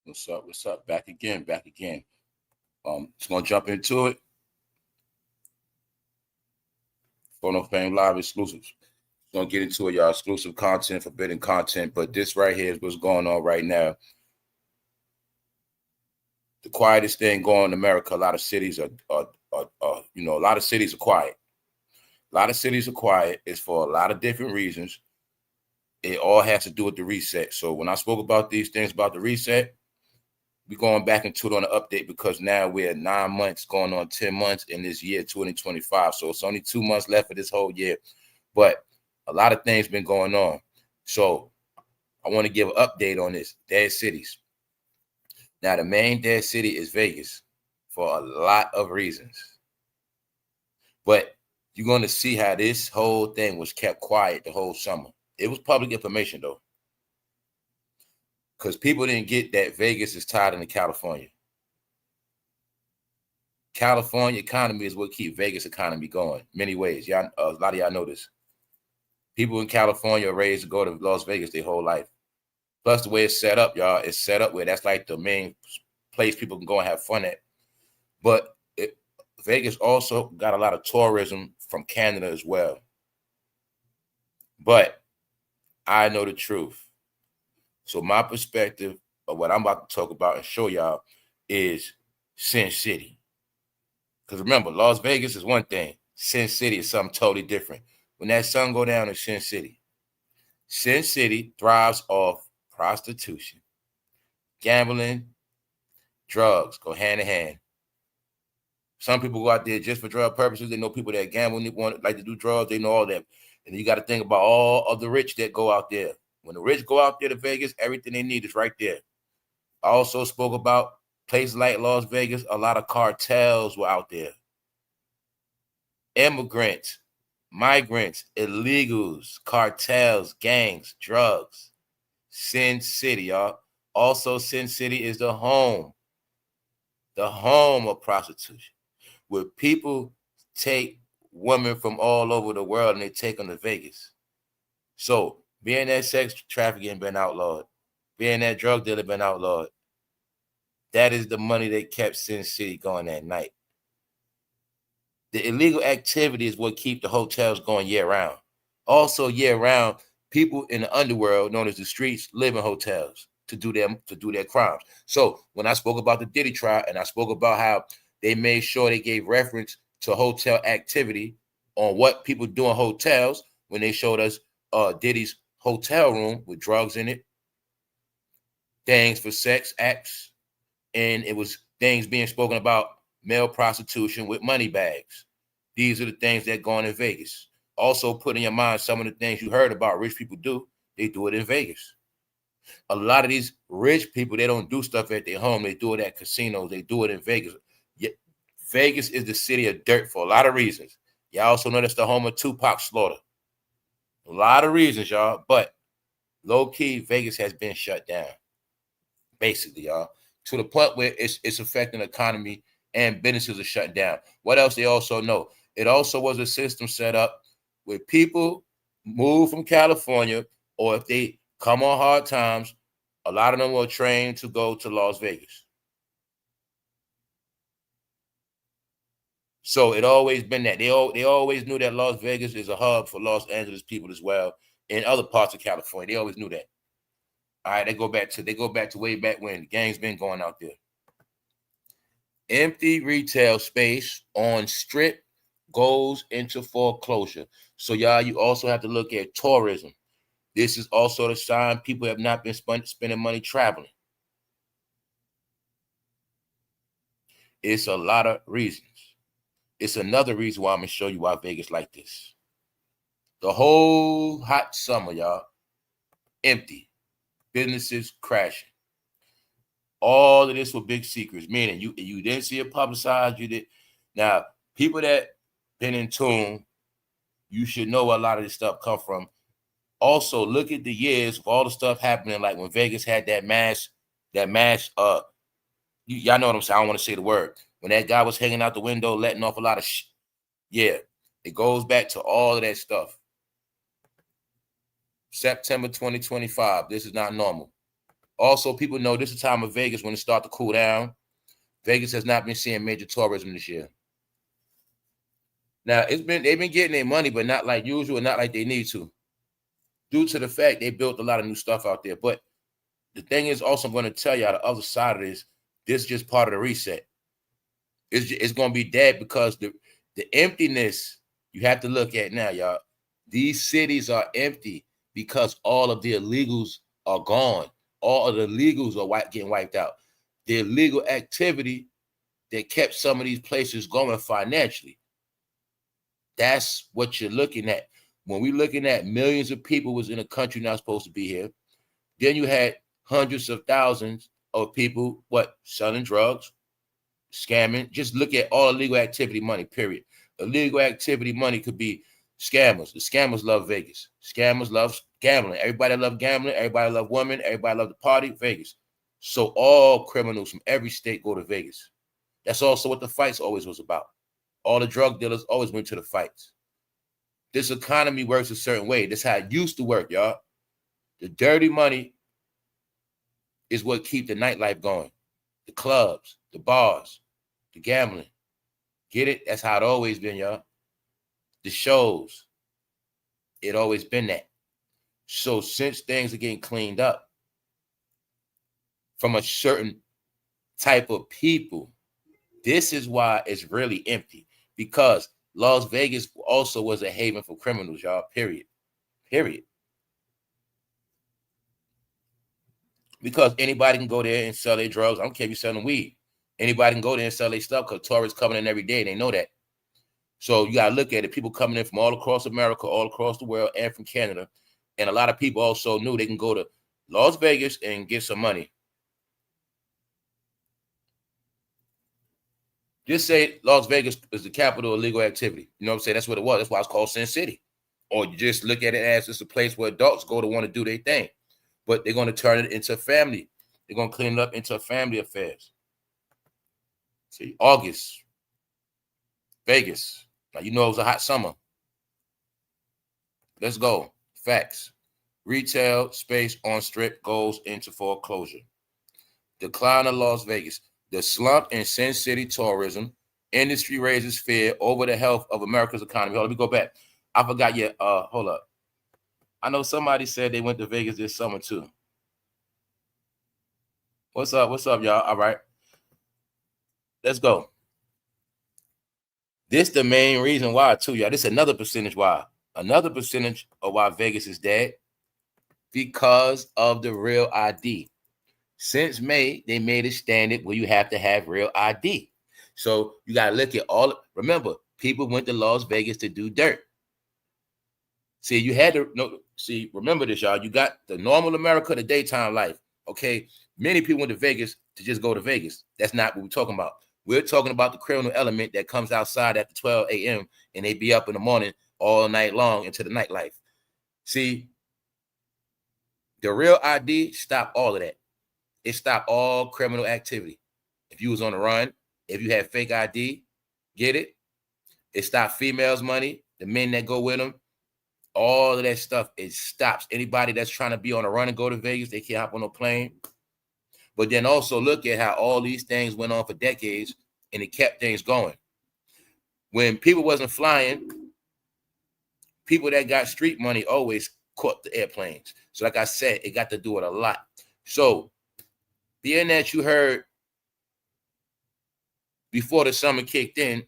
What's up? What's up? Back again. Back again. Just gonna jump into it. Phono Fame Live exclusives. Gonna get into it, y'all. Exclusive content, forbidden content. But this right here is what's going on right now. The quietest thing going on in America. A lot of cities are a lot of cities are quiet. A lot of cities are quiet. It's for a lot of different reasons. It all has to do with the reset. So when I spoke about these things about the reset, we're going back into it on the update because now we're at 9 months, going on 10 months in this year, 2025. So it's only 2 months left of this whole year. But a lot of things been going on. So I want to give an update on this. Dead cities. Now, the main dead city is Vegas for a lot of reasons. But you're going to see how this whole thing was kept quiet the whole summer. It was public information, though. Because people didn't get that Vegas is tied into California. California economy is what keeps Vegas economy going. Many ways. Y'all, a lot of y'all know this. People in California are raised to go to Las Vegas their whole life. Plus, the way it's set up, y'all, it's set up where that's like the main place people can go and have fun at. But Vegas also got a lot of tourism from Canada as well. But I know the truth. So my perspective of what I'm about to talk about and show y'all is Sin City. Because remember, Las Vegas is one thing. Sin City is something totally different. When that sun go down in Sin City thrives off prostitution, gambling, drugs go hand in hand. Some people go out there just for drug purposes. They know people that gamble and like to do drugs. They know all that. And you got to think about all of the rich that go out there. When the rich go out there to Vegas, everything they need is right there. I also spoke about places like Las Vegas. A lot of cartels were out there. Immigrants, migrants, illegals, cartels, gangs, drugs. Sin City, y'all. Also, Sin City is the home of prostitution, where people take women from all over the world and they take them to Vegas. So, being that sex trafficking been outlawed, being that drug dealer been outlawed, that is the money that kept Sin City going at night. The illegal activity is what keep the hotels going year-round. Also, year-round, people in the underworld, known as the streets, live in hotels to do their crimes. So, when I spoke about the Diddy trial and I spoke about how they made sure they gave reference to hotel activity on what people do in hotels when they showed us Diddy's hotel room with drugs in it, things for sex acts, and it was things being spoken about male prostitution with money bags. These are the things that go on in Vegas. Also, put in your mind some of the things you heard about rich people do. They do it in Vegas. A lot of these rich people, they don't do stuff at their home. They do it at casinos. They do it in Vegas. Vegas is the city of dirt for a lot of reasons. Y'all also know that's the home of Tupac slaughter. A lot of reasons, y'all. But low-key, Vegas has been shut down. Basically, y'all. To the point where it's affecting the economy and businesses are shut down. What else they also know? It also was a system set up where people move from California, or if they come on hard times, a lot of them were trained to go to Las Vegas. So it always been that. They always knew that Las Vegas is a hub for Los Angeles people as well, and other parts of California. They always knew that. All right, they go back to way back when the gang's been going out there. Empty retail space on Strip goes into foreclosure. So y'all, you also have to look at tourism. This is also the sign people have not been spending money traveling. It's a lot of reasons. It's another reason why I'm going to show you why Vegas like this. The whole hot summer, y'all, empty. Businesses crashing. All of this were big secrets, meaning you didn't see it publicized. You did. Now, people that been in tune, you should know where a lot of this stuff come from. Also, look at the years of all the stuff happening, like when Vegas had that mass, y'all know what I'm saying. I don't want to say the word. When that guy was hanging out the window, letting off a lot of shit. Yeah, it goes back to all of that stuff. September 2025. This is not normal. Also, people know this is the time of Vegas when it starts to cool down. Vegas has not been seeing major tourism this year. Now, they've been getting their money, but not like usual, not like they need to, due to the fact they built a lot of new stuff out there. But the thing is, also, I'm going to tell y'all the other side of this. This is just part of the reset. It's going to be dead because the emptiness you have to look at now, y'all. These cities are empty because all of the illegals are gone. All of the illegals are getting wiped out. The illegal activity that kept some of these places going financially. That's what you're looking at. When we're looking at millions of people was in a country not supposed to be here, then you had hundreds of thousands of people, selling drugs, scamming. Just look at all illegal activity money, period. Illegal activity money could be scammers. The scammers love Vegas. Scammers love gambling. Everybody love gambling. Everybody love women. Everybody love the party, Vegas. So all criminals from every state go to Vegas. That's also what the fights always was about. All the drug dealers always went to the fights. This economy works a certain way. That's how it used to work, y'all. The dirty money is what keep the nightlife going. The clubs, the bars, the gambling. Get it? That's how it always been, y'all. The shows. It always been that. So since things are getting cleaned up from a certain type of people, this is why it's really empty. Because Las Vegas also was a haven for criminals, y'all. Period. Because anybody can go there and sell their drugs. I don't care if you're selling weed. Anybody can go there and sell their stuff because tourists coming in every day. They know that. So you got to look at it. People coming in from all across America, all across the world, and from Canada. And a lot of people also knew they can go to Las Vegas and get some money. Just say Las Vegas is the capital of illegal activity. You know what I'm saying? That's what it was. That's why it's called Sin City. Or you just look at it as it's a place where adults go to want to do their thing. But they're going to turn it into family. They're going to clean it up into family affairs. See, August, Vegas. Now, you know it was a hot summer. Let's go. Facts. Retail space on Strip goes into foreclosure. Decline of Las Vegas. The slump in Sin City tourism industry raises fear over the health of America's economy. Let me go back. I forgot yet. Hold up. I know somebody said they went to Vegas this summer too. What's up? What's up, y'all? All right. Let's go. This the main reason why too, y'all. This is another percentage why. Another percentage of why Vegas is dead. Because of the real ID. Since May, they made a standard where you have to have real ID. So you got to look at all. Remember, people went to Las Vegas to do dirt. See, you had to know. See, remember this, y'all. You got the normal America, the daytime life. Okay, many people went to Vegas to just go to Vegas. That's not what we're talking about. We're talking about the criminal element that comes outside after 12 a.m. and they be up in the morning all night long into the nightlife. See, the real ID stopped all of that. It stopped all criminal activity. If you was on the run, if you had fake ID, get it? It stopped females' money, the men that go with them, all of that stuff. It stops. Anybody that's trying to be on a run and go to Vegas, they can't hop on a plane. But then also look at how all these things went on for decades and it kept things going. When people wasn't flying, people that got street money always caught the airplanes. So like I said, it got to do it a lot. So being that you heard before the summer kicked in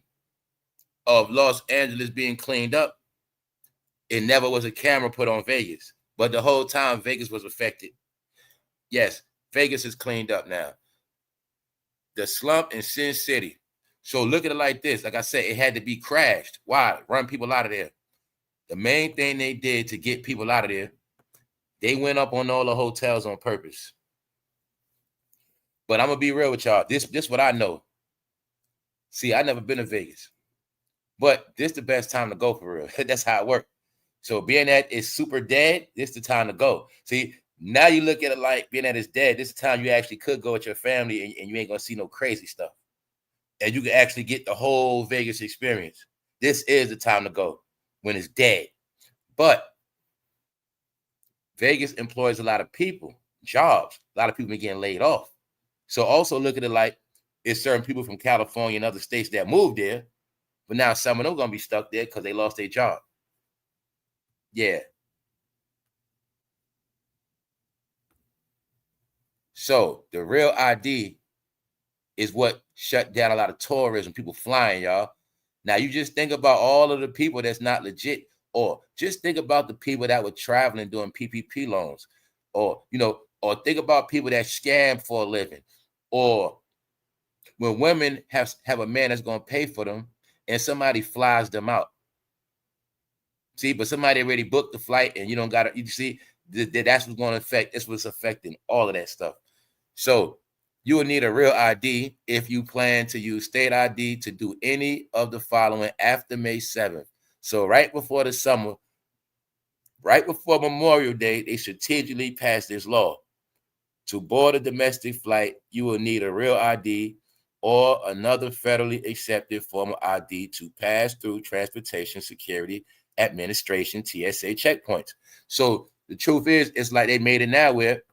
of Los Angeles being cleaned up, it never was a camera put on Vegas. But the whole time Vegas was affected. Yes, Vegas is cleaned up now. The slump in Sin City. So look at it like this. Like I said, it had to be crashed. Why? Run people out of there. The main thing they did to get people out of there, they went up on all the hotels on purpose. But I'm going to be real with y'all. This what I know. See, I never been to Vegas. But this the best time to go for real. That's how it works. So being that it's super dead, this the time to go. See, now you look at it like being that it's dead, this is the time you actually could go with your family and you ain't going to see no crazy stuff. And you can actually get the whole Vegas experience. This is the time to go when it's dead. But Vegas employs a lot of people. jobs. A lot of people been getting laid off. So also look at it like it's certain people from California and other states that moved there, but now some of them gonna be stuck there because they lost their job. Yeah. So the real ID is what shut down a lot of tourism, people flying, y'all. Now you just think about all of the people that's not legit, or just think about the people that were traveling doing PPP loans, or or think about people that scam for a living, or when women have a man that's going to pay for them and somebody flies them out. See, but somebody already booked the flight and you don't got to, you see, that's what's going to affect, that's what's affecting all of that stuff. So you will need a real ID if you plan to use state ID to do any of the following after May 7th. So right before the summer, right before Memorial Day, they strategically passed this law. To board a domestic flight, you will need a real ID or another federally accepted form of ID to pass through Transportation Security Administration TSA checkpoints. So the truth is, it's like they made it now where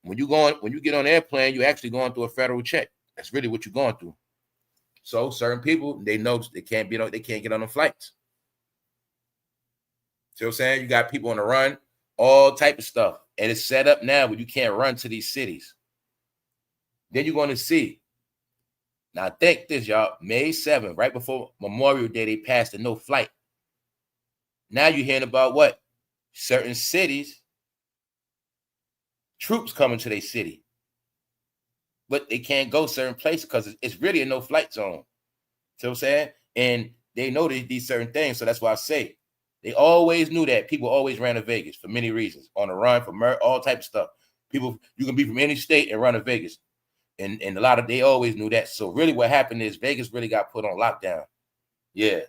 when you get on an airplane, you're actually going through a federal check. That's really what you're going through. So certain people, they know they can't get on the flights. See what I'm saying? You got people on the run, all type of stuff. And it's set up now where you can't run to these cities. Then you're going to see. Now think this, y'all. May 7th, right before Memorial Day, they passed the no flight. Now you're hearing about what? Certain cities, troops coming to their city. But they can't go certain places because it's really a no flight zone. See what I'm saying? And they know these certain things. So that's why I say they always knew that people always ran to Vegas for many reasons. On the run, for all type of stuff. People, you can be from any state and run to Vegas. And a lot of, they always knew that. So really what happened is Vegas really got put on lockdown. Yeah.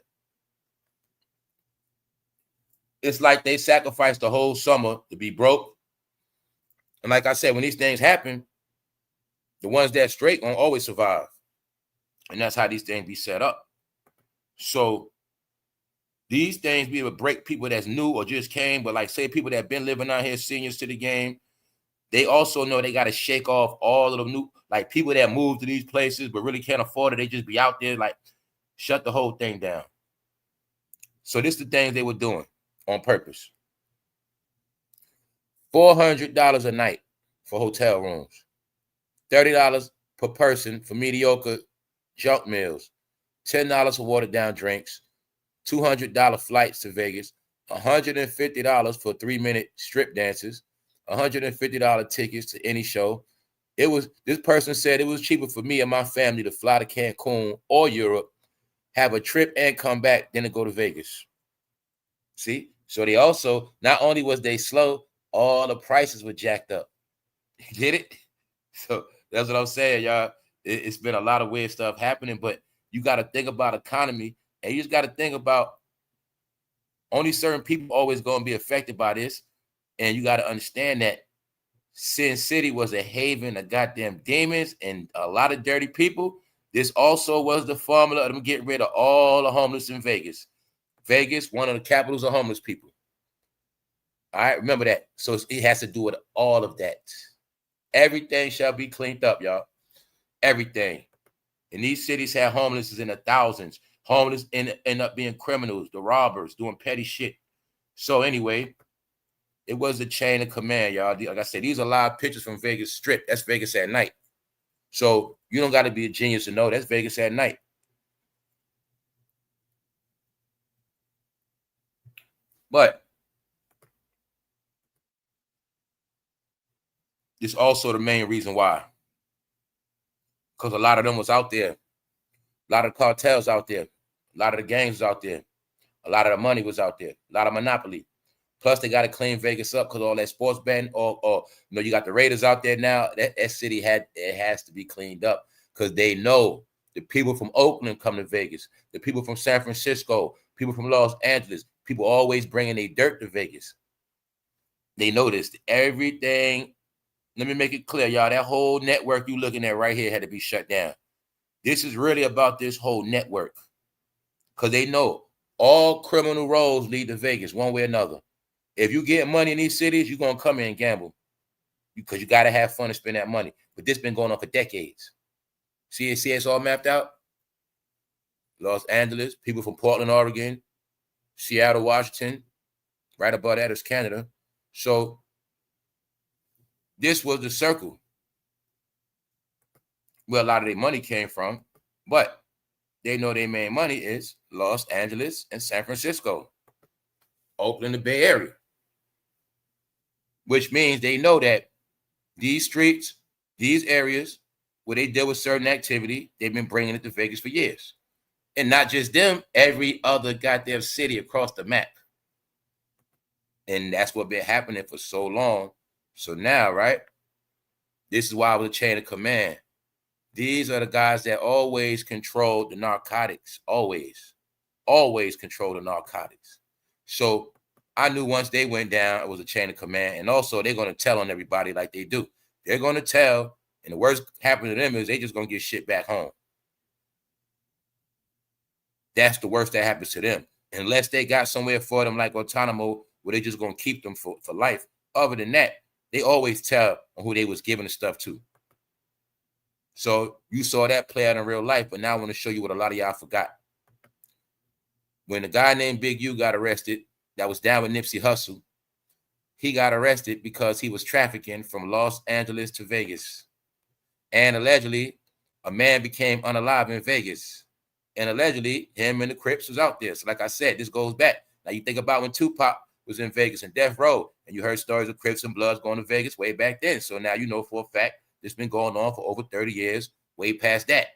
It's like they sacrificed the whole summer to be broke. And like I said, when these things happen, the ones that straight gonna always survive. And that's how these things be set up. So these things be able to break people that's new or just came, but like say people that have been living out here, seniors to the game, they also know they got to shake off all of the new, like people that move to these places but really can't afford it. They just be out there, like shut the whole thing down. So this is the things they were doing on purpose. $400 a night for hotel rooms, $30 per person for mediocre junk meals, $10 for watered down drinks, $200 flights to Vegas, $150 for 3-minute strip dances, $150 tickets to any show. This person said it was cheaper for me and my family to fly to Cancun or Europe, have a trip and come back than to go to Vegas. See? So they also, not only was they slow, all the prices were jacked up. You get it? So that's what I'm saying, y'all. It's been a lot of weird stuff happening, but you got to think about economy, and you just got to think about only certain people always going to be affected by this. And you got to understand that Sin City was a haven of goddamn demons and a lot of dirty people. This also was the formula of them getting rid of all the homeless in Vegas. Vegas, one of the capitals of homeless people. All right, remember that. So it has to do with all of that. Everything shall be cleaned up, y'all. Everything. And these cities had homeless in the thousands. Homeless end up being criminals, the robbers, doing petty shit. So anyway, it was a chain of command, y'all. Like I said, these are live pictures from Vegas Strip. That's Vegas at night. So you don't got to be a genius to know that's Vegas at night. But it's also the main reason why. Because a lot of them was out there. A lot of cartels out there. A lot of the gangs was out there. A lot of the money was out there. A lot of monopoly. Plus, they got to clean Vegas up because all that sports betting, or you got the Raiders out there now. That city has to be cleaned up because they know the people from Oakland come to Vegas, the people from San Francisco, people from Los Angeles, people always bringing their dirt to Vegas. They know this. Everything. Let me make it clear, y'all. That whole network you looking at right here had to be shut down. This is really about this whole network because they know all criminal roads lead to Vegas one way or another. If you get money in these cities, you're going to come in and gamble. because you got to have fun and spend that money. But this been going on for decades. See, it's all mapped out. Los Angeles, people from Portland, Oregon, Seattle, Washington, right above that is Canada. So this was the circle where a lot of their money came from, but they know their main money is Los Angeles and San Francisco, Oakland, the Bay Area, which means they know that these streets, these areas where they deal with certain activity, they've been bringing it to Vegas for years. And not just them, every other goddamn city across the map. And that's what been happening for so long. So now, right, this is why I was a chain of command. These are the guys that always control the narcotics, always control the narcotics. So I knew once they went down, it was a chain of command. And also they're going to tell on everybody like they do. They're going to tell, and the worst happening to them is they just going to get shit back home. That's the worst that happens to them. Unless they got somewhere for them like Guantanamo, where they just going to keep them for life. Other than that, they always tell on who they was giving the stuff to. So you saw that play out in real life, but now I want to show you what a lot of y'all forgot. When a guy named Big U got arrested, that was down with Nipsey Hussle, he got arrested because he was trafficking from Los Angeles to Vegas. And allegedly, a man became unalive in Vegas. And allegedly, him and the Crips was out there. So like I said, this goes back. Now you think about when Tupac was in Vegas and Death Row, and you heard stories of Crips and Bloods going to Vegas way back then. So now you know for a fact this been going on for over 30 years, way past that.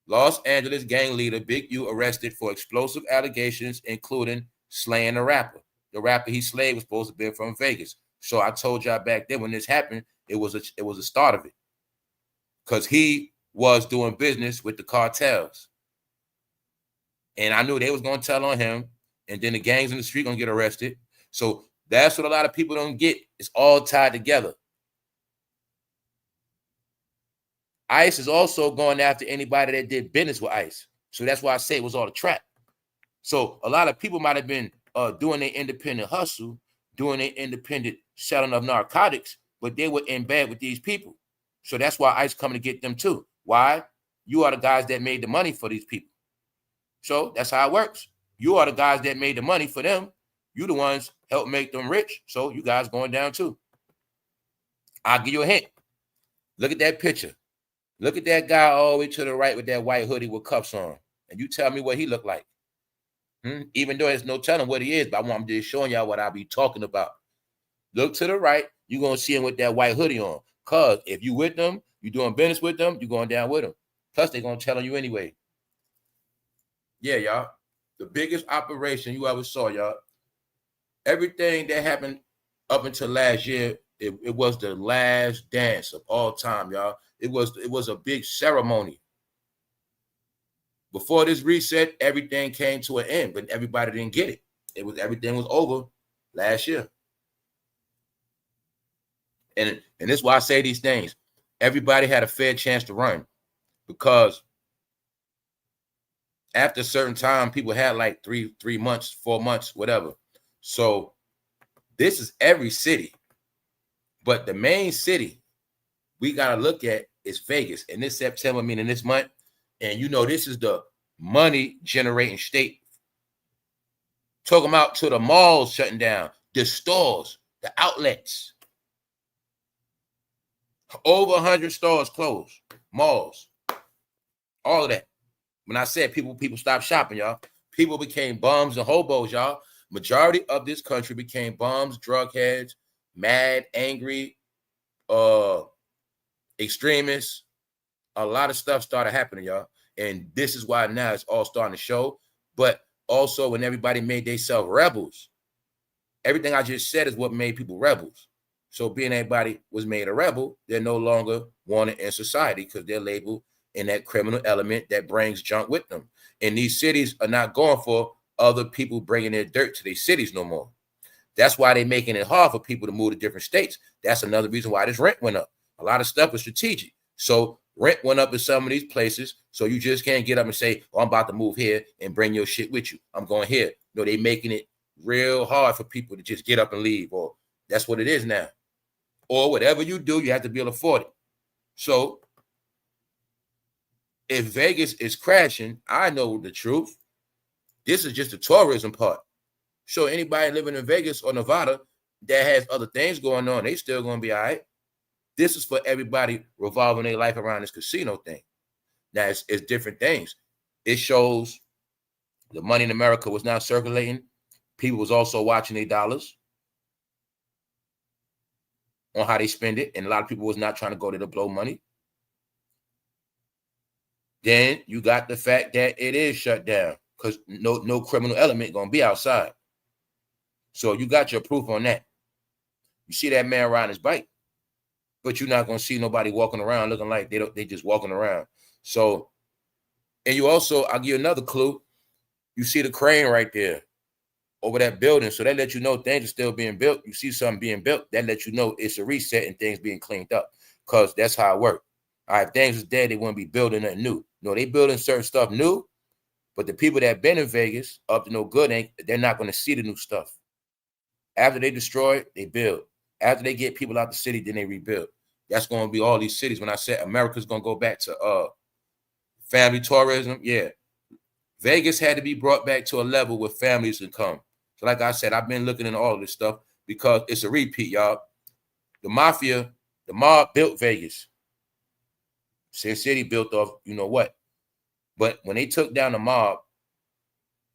Los Angeles gang leader Big U arrested for explosive allegations, including slaying a rapper. The rapper he slayed was supposed to be from Vegas. So I told y'all back then when this happened, it was a start of it. Because he was doing business with the cartels. And I knew they was going to tell on him, and then the gangs in the street going to get arrested. So that's what a lot of people don't get. It's all tied together. ICE is also going after anybody that did business with ICE. So that's why I say it was all a trap. So a lot of people might have been doing their independent hustle, doing their independent selling of narcotics, but they were in bed with these people. So that's why ICE coming to get them too. Why? You are the guys that made the money for these people. So that's how it works. You are the guys that made the money for them. You the ones help make them rich. So you guys going down too. I'll give you a hint. Look at that picture. Look at that guy all the way to the right with that white hoodie with cuffs on. And you tell me what he looked like. Even though there's no telling what he is, but I'm just showing y'all what I be talking about. Look to the right. You're going to see him with that white hoodie on. Because if you with them, you doing business with them, you're going down with them. Plus, they're going to tell on you anyway. Yeah, y'all. The biggest operation you ever saw, y'all. Everything that happened up until last year, it was the last dance of all time, y'all. It was a big ceremony. Before this reset, everything came to an end, but everybody didn't get it. Everything was over last year. And this is why I say these things. Everybody had a fair chance to run, because after a certain time, people had like 3 months, 4 months, whatever. So this is every city. But the main city we got to look at is Vegas. And this September, meaning this month, and you know this is the money generating state. Talking about to the malls shutting down, the stores, the outlets. Over 100 stores closed, malls, all of that. When I said people stopped shopping, y'all, people became bums and hobos, y'all. Majority of this country became bums, drug heads, mad, angry, extremists. A lot of stuff started happening, y'all. And this is why now it's all starting to show. But also when everybody made themselves rebels, everything I just said is what made people rebels. So being everybody was made a rebel, they're no longer wanted in society because they're labeled in that criminal element that brings junk with them. And these cities are not going for other people bringing their dirt to these cities no more. That's why they're making it hard for people to move to different states. That's another reason why this rent went up. A lot of stuff is strategic. So rent went up in some of these places. So you just can't get up and say, oh, I'm about to move here and bring your shit with you. I'm going here. No, they're making it real hard for people to just get up and leave. Or that's what it is now. or whatever you do, you have to be able to afford it. So if Vegas is crashing, I know the truth. This is just the tourism part. So anybody living in Vegas or Nevada that has other things going on, they still gonna be all right. This is for everybody revolving their life around this casino thing. Now it's different things. It shows the money in America was now circulating. People was also watching their dollars on how they spend it, and a lot of people was not trying to go there to blow money. Then you got the fact that it is shut down because no criminal element gonna be outside. So you got your proof on that. You see that man riding his bike, but you're not gonna see nobody walking around looking like they just walking around. So, and you also, I'll give you another clue. You see the crane right there over that building. So that lets you know things are still being built. You see something being built, that lets you know it's a reset and things being cleaned up. Because that's how it works. All right, if things is dead, they wouldn't be building nothing new. No, they building certain stuff new, but the people that been in Vegas up to no good, they're not going to see the new stuff. After they destroy it, they build. After they get people out the city, then they rebuild. That's going to be all these cities. When I said America's going to go back to family tourism, yeah. Vegas had to be brought back to a level where families can come. So like I said, I've been looking into all this stuff because it's a repeat, y'all. The mafia, the mob built Vegas. Sin City built off, you know what. But when they took down the mob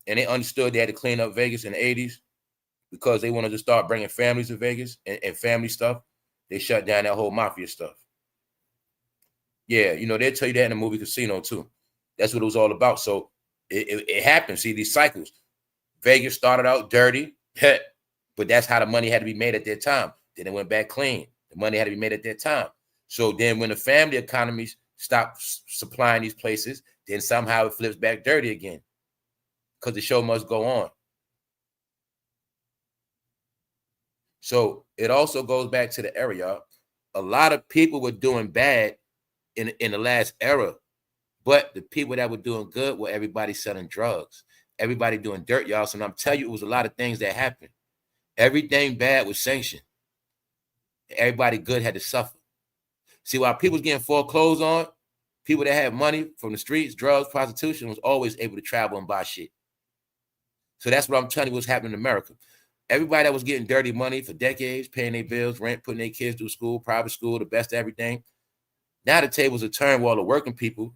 and they understood they had to clean up Vegas in the 80s because they wanted to start bringing families to Vegas and family stuff, they shut down that whole mafia stuff. Yeah, you know, they'll tell you that in the movie Casino too. That's what it was all about. So it happened. See, these cycles. Vegas started out dirty, but that's how the money had to be made at that time. Then it went back clean. The money had to be made at that time. So then when the family economies stop supplying these places, then somehow it flips back dirty again because the show must go on. So it also goes back to the era, y'all. A lot of people were doing bad in the last era, but the people that were doing good were everybody selling drugs, everybody doing dirt, y'all. So I'm telling you, it was a lot of things that happened. Everything bad was sanctioned. Everybody good had to suffer. See, while people was getting foreclosed on, people that had money from the streets, drugs, prostitution, was always able to travel and buy shit. So that's what I'm telling you what's happening in America. Everybody that was getting dirty money for decades, paying their bills, rent, putting their kids through school, private school, the best of everything. Now the tables are turned while the working people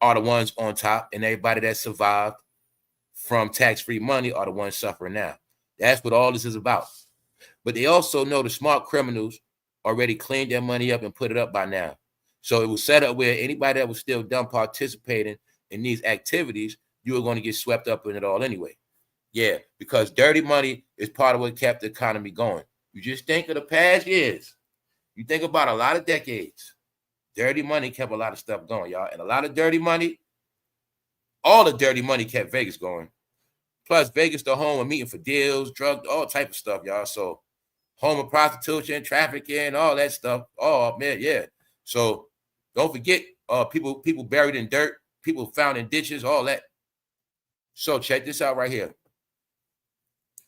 are the ones on top, and everybody that survived from tax-free money are the ones suffering now. That's what all this is about. But they also know the smart criminals already cleaned their money up and put it up by now. So it was set up where anybody that was still done participating in these activities, you were going to get swept up in it all anyway. Yeah, because dirty money is part of what kept the economy going. You just think of the past years. You think about a lot of decades. Dirty money kept a lot of stuff going, y'all. And a lot of dirty money, all the dirty money kept Vegas going. Plus, Vegas the home of meeting for deals, drugs, all type of stuff, y'all. So home of prostitution, trafficking, all that stuff. Oh, man, yeah. So don't forget people buried in dirt, people found in ditches, all that. So check this out right here.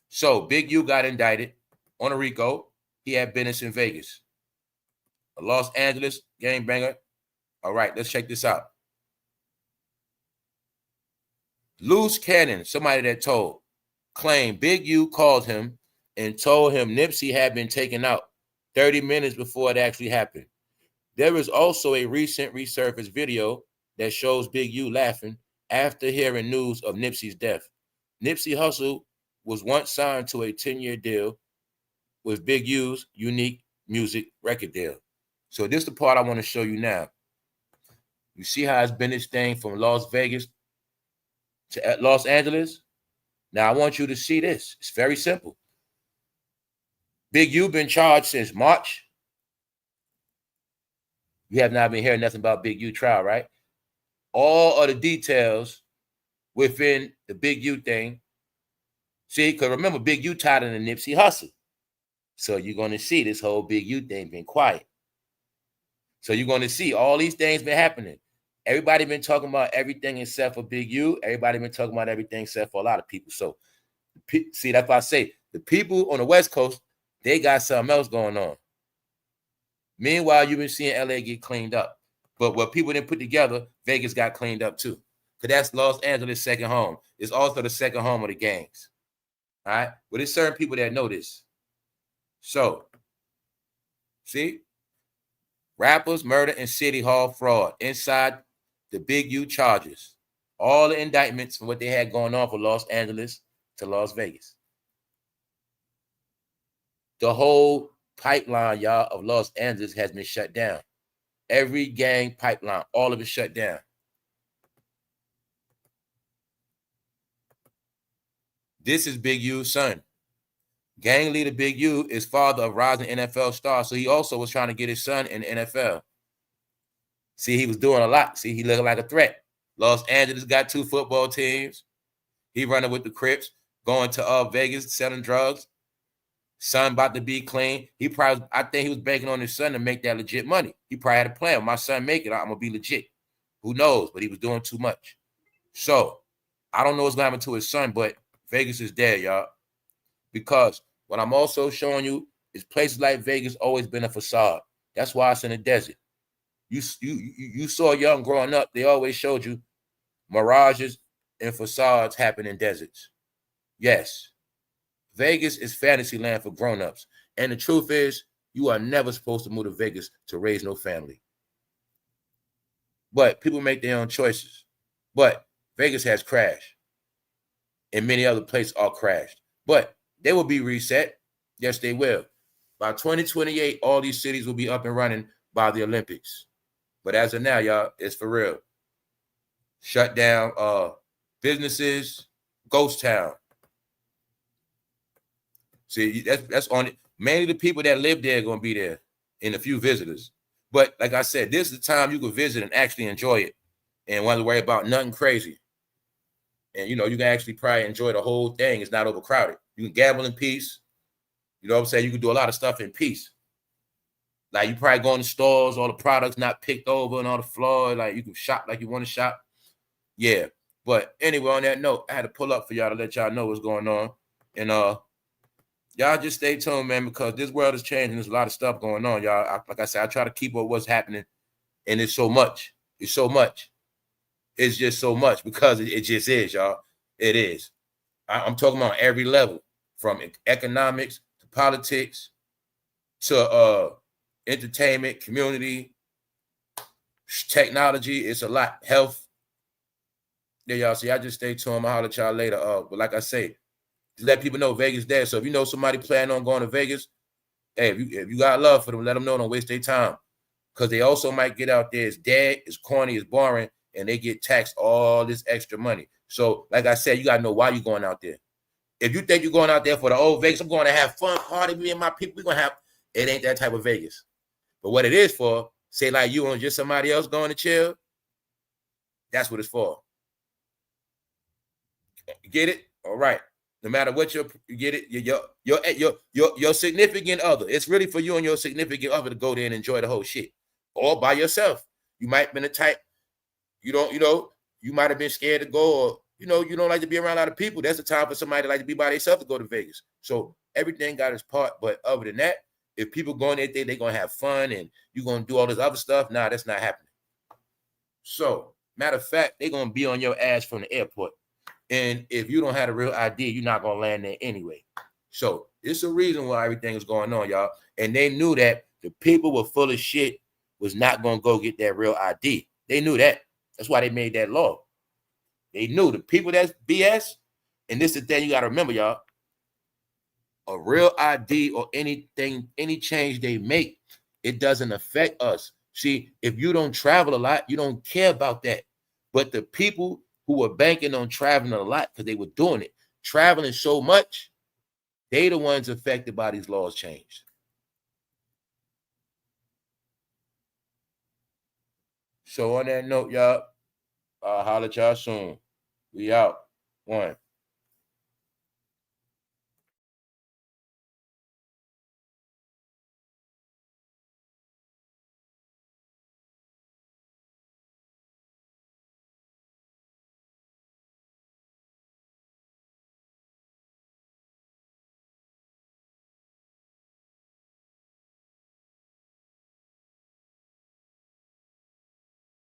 So Big U got indicted on a RICO. He had business in Vegas. A Los Angeles gangbanger. All right, let's check this out. Loose cannon, somebody that claimed Big U called him and told him Nipsey had been taken out 30 minutes before it actually happened. There is also a recent resurfaced video that shows Big U laughing after hearing news of Nipsey's death. Nipsey Hussle was once signed to a 10-year deal with Big U's unique music record deal. So this is the part I want to show you now. You see how it's been this thing from Las Vegas to Los Angeles? Now I want you to see this. It's very simple. Big U been charged since March. You have not been hearing nothing about Big U trial, right? All of the details within the Big U thing. See, because remember, Big U tied in the Nipsey Hussle. So you're going to see this whole Big U thing been quiet. So you're going to see all these things been happening. Everybody been talking about everything except for Big U. Everybody been talking about everything except for a lot of people. So see, that's why I say the people on the West Coast, they got something else going on. Meanwhile, you've been seeing LA get cleaned up. But what people didn't put together, Vegas got cleaned up too. Because that's Los Angeles' second home. It's also the second home of the gangs. All right? But there's certain people that know this. So, see? Rappers, murder, and city hall fraud inside the Big U charges. All the indictments from what they had going on from Los Angeles to Las Vegas. The whole pipeline, y'all, of Los Angeles has been shut down. Every gang pipeline, all of it shut down. This is Big U's son. Gang leader Big U is father of rising NFL star, so he also was trying to get his son in the NFL. See, he was doing a lot. See, he looking like a threat. Los Angeles got 2 football teams. He running with the Crips, going to Vegas, selling drugs. Son about to be clean. I think he was banking on his son to make that legit money. He probably had a plan. When my son make it, I'm gonna be legit. Who knows? But he was doing too much. So I don't know what's gonna happen to his son, but Vegas is dead, y'all. Because what I'm also showing you is places like Vegas always been a facade. That's why it's in the desert. You saw young growing up, they always showed you mirages and facades happen in deserts. Yes, Vegas is fantasy land for grown-ups. And the truth is, you are never supposed to move to Vegas to raise no family. But people make their own choices. But Vegas has crashed. And many other places are crashed. But they will be reset. Yes, they will. By 2028, all these cities will be up and running by the Olympics. But as of now, y'all, it's for real. Shut down businesses, ghost town. See, that's on it. Mainly the people that live there are going to be there and a few visitors. But like I said, this is the time you can visit and actually enjoy it and want to worry about nothing crazy. And, you can actually probably enjoy the whole thing. It's not overcrowded. You can gamble in peace. You know what I'm saying? You can do a lot of stuff in peace. Like, you probably go in the stores, all the products not picked over and on the floor. Like, you can shop like you want to shop. Yeah. But anyway, on that note, I had to pull up for y'all to let y'all know what's going on. And y'all just stay tuned, man, because this world is changing. There's a lot of stuff going on, y'all. Like I said, I try to keep up what's happening. And it's so much. It's so much. It's just so much because it just is, y'all. It is. I'm talking about every level, from economics to politics to entertainment, community, technology. It's a lot. Health. Yeah, y'all. See, I just stay tuned. I'll holler at y'all later. But like I say, just let people know Vegas dead. So if you know somebody planning on going to Vegas, hey, if you got love for them, let them know. Don't waste their time. Because they also might get out there. It's dead, it's corny, it's boring, and they get taxed all this extra money. So, like I said, you got to know why you're going out there. If you think you're going out there for the old Vegas, I'm going to have fun, party, me and my people, we're going to have, it ain't that type of Vegas. But what it is for, say like you and just somebody else going to chill, that's what it's for. Get it? All right. No matter what you get it, your significant other. It's really for you and your significant other to go there and enjoy the whole shit. Or by yourself. You might have been the type, you might have been scared to go, or you don't like to be around a lot of people. That's the time for somebody to like to be by themselves to go to Vegas. So everything got its part. But other than that, if people going there, they're gonna have fun and you're gonna do all this other stuff. Nah, that's not happening. So, matter of fact, they're gonna be on your ass from the airport. And if you don't have a real ID, you're not gonna land there anyway. So it's a reason why everything is going on, y'all. And they knew that the people were full of shit was not gonna go get that real ID. They knew that. That's why they made that law. They knew the people that's BS. And this is the thing you gotta remember, y'all. A real ID or anything, any change they make, it doesn't affect us. See, if you don't travel a lot, you don't care about that. But the people who were banking on traveling a lot because they were doing it, traveling so much, they the ones affected by these laws changed. So on that note, y'all, I'll holler at y'all soon. We out. One.